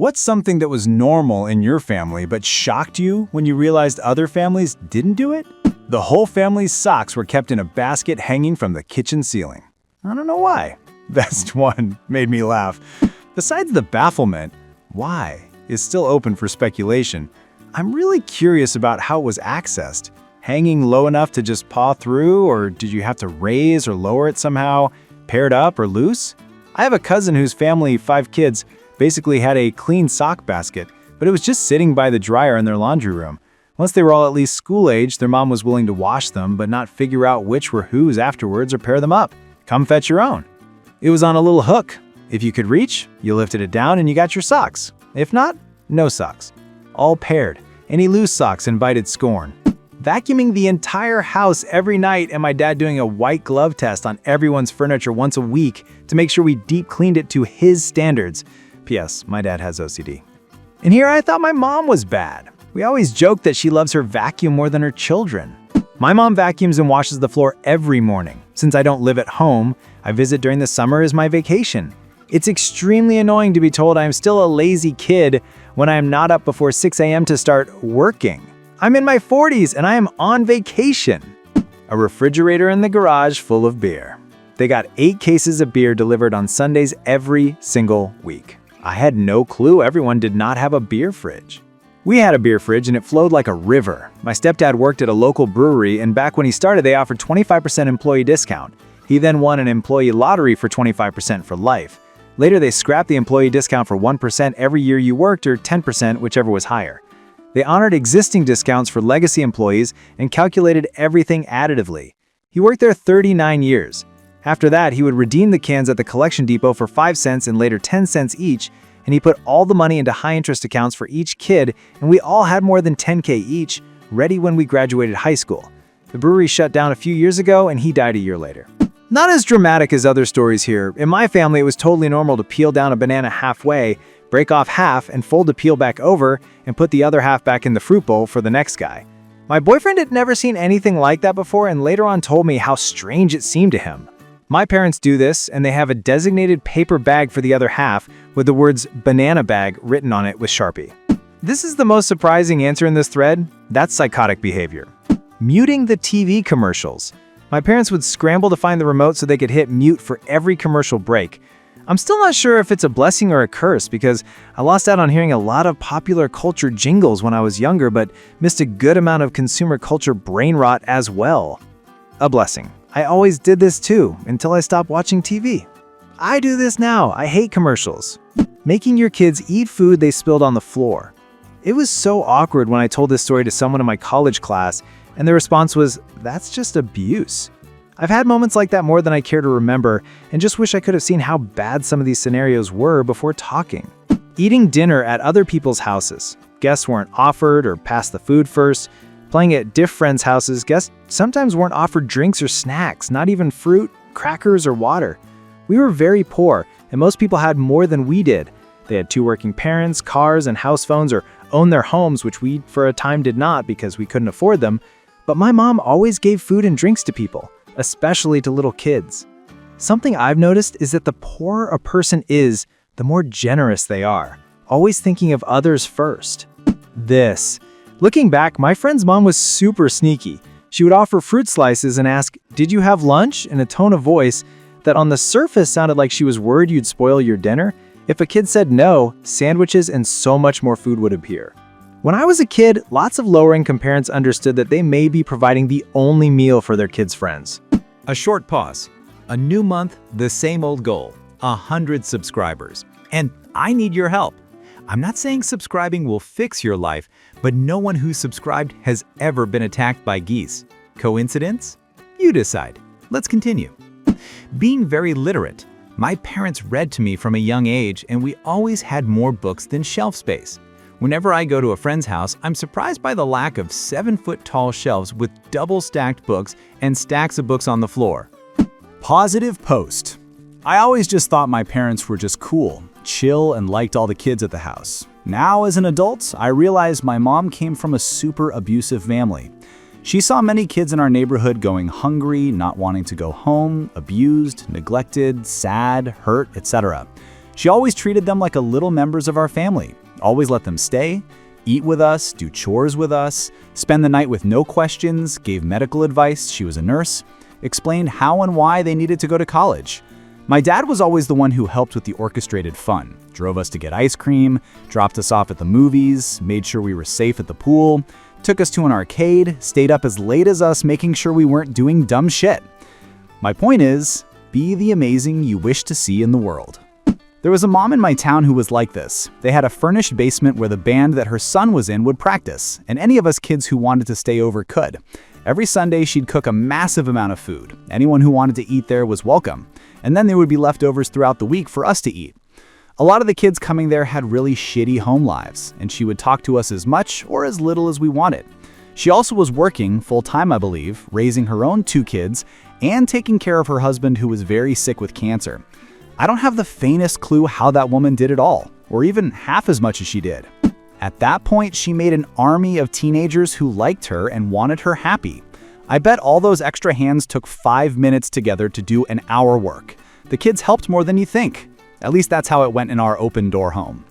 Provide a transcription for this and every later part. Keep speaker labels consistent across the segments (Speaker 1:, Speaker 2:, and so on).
Speaker 1: What's something that was normal in your family but shocked you when you realized other families didn't do it? The whole family's socks were kept in a basket hanging from the kitchen ceiling. I don't know why. Best one made me laugh. Besides the bafflement, why is still open for speculation. I'm really curious about how it was accessed. Hanging low enough to just paw through, or did you have to raise or lower it somehow, paired up or loose? I have a cousin whose family, 5 kids, basically had a clean sock basket, but it was just sitting by the dryer in their laundry room. Once they were all at least school age, their mom was willing to wash them, but not figure out which were whose afterwards or pair them up. Come fetch your own. It was on a little hook. If you could reach, you lifted it down and you got your socks. If not, no socks. All paired. Any loose socks invited scorn. Vacuuming the entire house every night and my dad doing a white glove test on everyone's furniture once a week to make sure we deep cleaned it to his standards. P.S. My dad has OCD. And here I thought my mom was bad. We always joke that she loves her vacuum more than her children. My mom vacuums and washes the floor every morning. Since I don't live at home, I visit during the summer as my vacation. It's extremely annoying to be told I am still a lazy kid when I am not up before 6 a.m. to start working. I'm in my 40s and I am on vacation. A refrigerator in the garage full of beer. They got 8 cases of beer delivered on Sundays every single week. I had no clue everyone did not have a beer fridge. We had a beer fridge and it flowed like a river. My stepdad worked at a local brewery and back when he started they offered 25% employee discount. He then won an employee lottery for 25% for life. Later they scrapped the employee discount for 1% every year you worked or 10%, whichever was higher. They honored existing discounts for legacy employees and calculated everything additively. He worked there 39 years. After that, he would redeem the cans at the collection depot for 5 cents and later 10 cents each, and he put all the money into high-interest accounts for each kid, and we all had more than $10K each, ready when we graduated high school. The brewery shut down a few years ago, and he died a year later. Not as dramatic as other stories here. In my family, it was totally normal to peel down a banana halfway, break off half, and fold the peel back over, and put the other half back in the fruit bowl for the next guy. My boyfriend had never seen anything like that before, and later on told me how strange it seemed to him. My parents do this, and they have a designated paper bag for the other half with the words banana bag written on it with Sharpie. This is the most surprising answer in this thread. That's psychotic behavior. Muting the TV commercials. My parents would scramble to find the remote so they could hit mute for every commercial break. I'm still not sure if it's a blessing or a curse because I lost out on hearing a lot of popular culture jingles when I was younger, but missed a good amount of consumer culture brain rot as well. A blessing. I always did this too, until I stopped watching TV. I do this now. I hate commercials. Making your kids eat food they spilled on the floor. It was so awkward when I told this story to someone in my college class, and the response was, "That's just abuse." I've had moments like that more than I care to remember, and just wish I could have seen how bad some of these scenarios were before talking. Eating dinner at other people's houses. Guests weren't offered or passed the food first. Playing at diff friends' houses, guests sometimes weren't offered drinks or snacks, not even fruit, crackers, or water. We were very poor, and most people had more than we did. They had 2 working parents, cars, and house phones, or owned their homes, which we, for a time, did not because we couldn't afford them. But my mom always gave food and drinks to people, especially to little kids. Something I've noticed is that the poorer a person is, the more generous they are, always thinking of others first. Looking back, my friend's mom was super sneaky. She would offer fruit slices and ask, "Did you have lunch?" in a tone of voice that on the surface sounded like she was worried you'd spoil your dinner. If a kid said no, sandwiches and so much more food would appear. When I was a kid, lots of lower-income parents understood that they may be providing the only meal for their kids' friends.
Speaker 2: A short pause. A new month, the same old goal. 100 subscribers. And I need your help. I'm not saying subscribing will fix your life, but no one who subscribed has ever been attacked by geese. Coincidence? You decide. Let's continue. Being very literate. My parents read to me from a young age, and we always had more books than shelf space. Whenever I go to a friend's house, I'm surprised by the lack of 7-foot-tall shelves with double-stacked books and stacks of books on the floor.
Speaker 3: Positive post. I always just thought my parents were just cool, chill, and liked all the kids at the house. Now, as an adult, I realize my mom came from a super abusive family. She saw many kids in our neighborhood going hungry, not wanting to go home, abused, neglected, sad, hurt, etc. She always treated them like a little members of our family, always let them stay, eat with us, do chores with us, spend the night with no questions, gave medical advice, she was a nurse, explained how and why they needed to go to college. My dad was always the one who helped with the orchestrated fun, drove us to get ice cream, dropped us off at the movies, made sure we were safe at the pool, took us to an arcade, stayed up as late as us making sure we weren't doing dumb shit. My point is, be the amazing you wish to see in the world. There was a mom in my town who was like this. They had a furnished basement where the band that her son was in would practice, and any of us kids who wanted to stay over could. Every Sunday, she'd cook a massive amount of food. Anyone who wanted to eat there was welcome, and then there would be leftovers throughout the week for us to eat. A lot of the kids coming there had really shitty home lives, and she would talk to us as much or as little as we wanted. She also was working full-time, I believe, raising her own 2 kids and taking care of her husband who was very sick with cancer. I don't have the faintest clue how that woman did it all, or even half as much as she did. At that point, she made an army of teenagers who liked her and wanted her happy. I bet all those extra hands took 5 minutes together to do an hour work. The kids helped more than you think. At least that's how it went in our open-door home.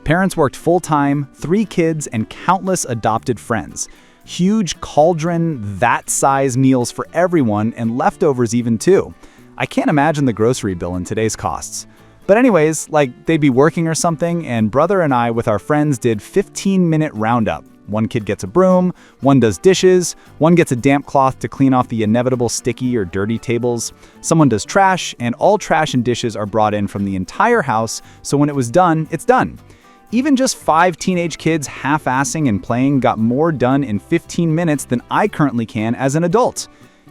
Speaker 3: Parents worked full-time, 3 kids, and countless adopted friends. Huge cauldron, that-size meals for everyone, and leftovers even too. I can't imagine the grocery bill in today's costs. But anyways, like they'd be working or something, and brother and I with our friends did 15-minute roundup. One kid gets a broom, one does dishes, one gets a damp cloth to clean off the inevitable sticky or dirty tables, someone does trash, and all trash and dishes are brought in from the entire house, so when it was done, it's done. Even just 5 teenage kids half-assing and playing got more done in 15 minutes than I currently can as an adult.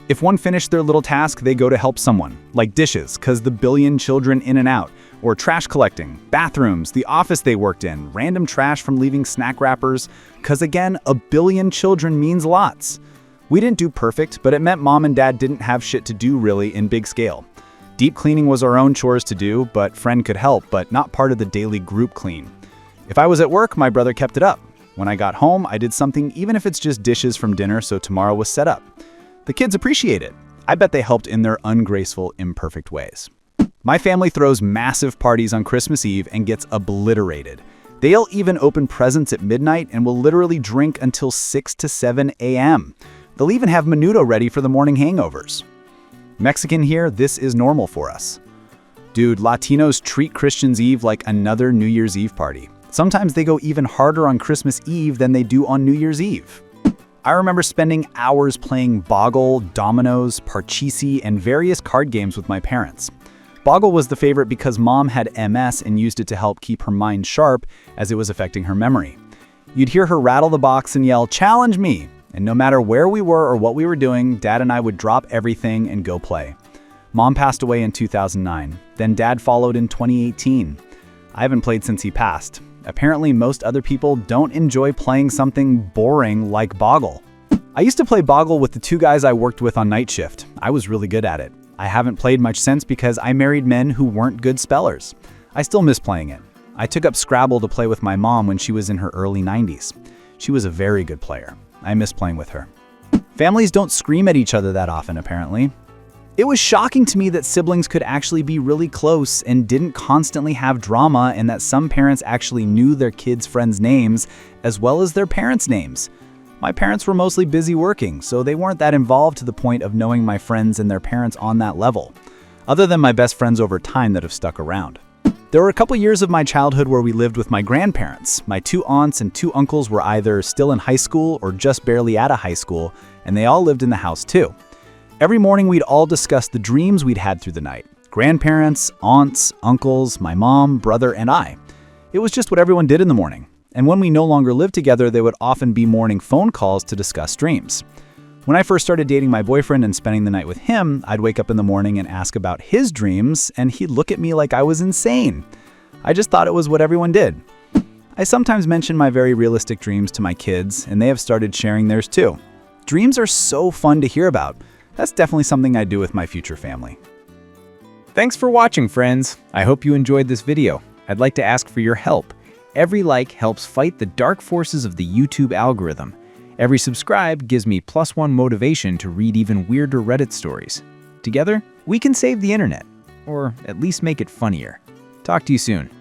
Speaker 3: If one finished their little task, they go to help someone, like dishes, cause the billion children in and out, or trash collecting, bathrooms, the office they worked in, random trash from leaving snack wrappers, cause again, a billion children means lots. We didn't do perfect, but it meant mom and dad didn't have shit to do really in big scale. Deep cleaning was our own chores to do, but friend could help, but not part of the daily group clean. If I was at work, my brother kept it up. When I got home, I did something even if it's just dishes from dinner so tomorrow was set up. The kids appreciate it. I bet they helped in their ungraceful, imperfect ways. My family throws massive parties on Christmas Eve and gets obliterated. They'll even open presents at midnight and will literally drink until 6 to 7 a.m. They'll even have menudo ready for the morning hangovers. Mexican here, this is normal for us. Dude, Latinos treat Christmas Eve like another New Year's Eve party. Sometimes they go even harder on Christmas Eve than they do on New Year's Eve. I remember spending hours playing Boggle, Dominoes, Parcheesi, and various card games with my parents. Boggle was the favorite because mom had MS and used it to help keep her mind sharp as it was affecting her memory. You'd hear her rattle the box and yell, "Challenge me!" And no matter where we were or what we were doing, Dad and I would drop everything and go play. Mom passed away in 2009. Then Dad followed in 2018. I haven't played since he passed. Apparently, most other people don't enjoy playing something boring like Boggle. I used to play Boggle with the 2 guys I worked with on night shift. I was really good at it. I haven't played much since because I married men who weren't good spellers. I still miss playing it. I took up Scrabble to play with my mom when she was in her early 90s. She was a very good player. I miss playing with her. Families don't scream at each other that often, apparently. It was shocking to me that siblings could actually be really close and didn't constantly have drama, and that some parents actually knew their kids' friends' names as well as their parents' names. My parents were mostly busy working, so they weren't that involved to the point of knowing my friends and their parents on that level, other than my best friends over time that have stuck around. There were a couple years of my childhood where we lived with my grandparents. My 2 aunts and 2 uncles were either still in high school or just barely out of high school, and they all lived in the house too. Every morning we'd all discuss the dreams we'd had through the night. Grandparents, aunts, uncles, my mom, brother, and I. It was just what everyone did in the morning. And when we no longer lived together, there would often be morning phone calls to discuss dreams. When I first started dating my boyfriend and spending the night with him, I'd wake up in the morning and ask about his dreams, and he'd look at me like I was insane. I just thought it was what everyone did. I sometimes mention my very realistic dreams to my kids, and they have started sharing theirs too. Dreams are so fun to hear about. That's definitely something I'd do with my future family.
Speaker 2: Thanks for watching, friends. I hope you enjoyed this video. I'd like to ask for your help. Every like helps fight the dark forces of the YouTube algorithm. Every subscribe gives me +1 motivation to read even weirder Reddit stories. Together, we can save the internet, or at least make it funnier. Talk to you soon.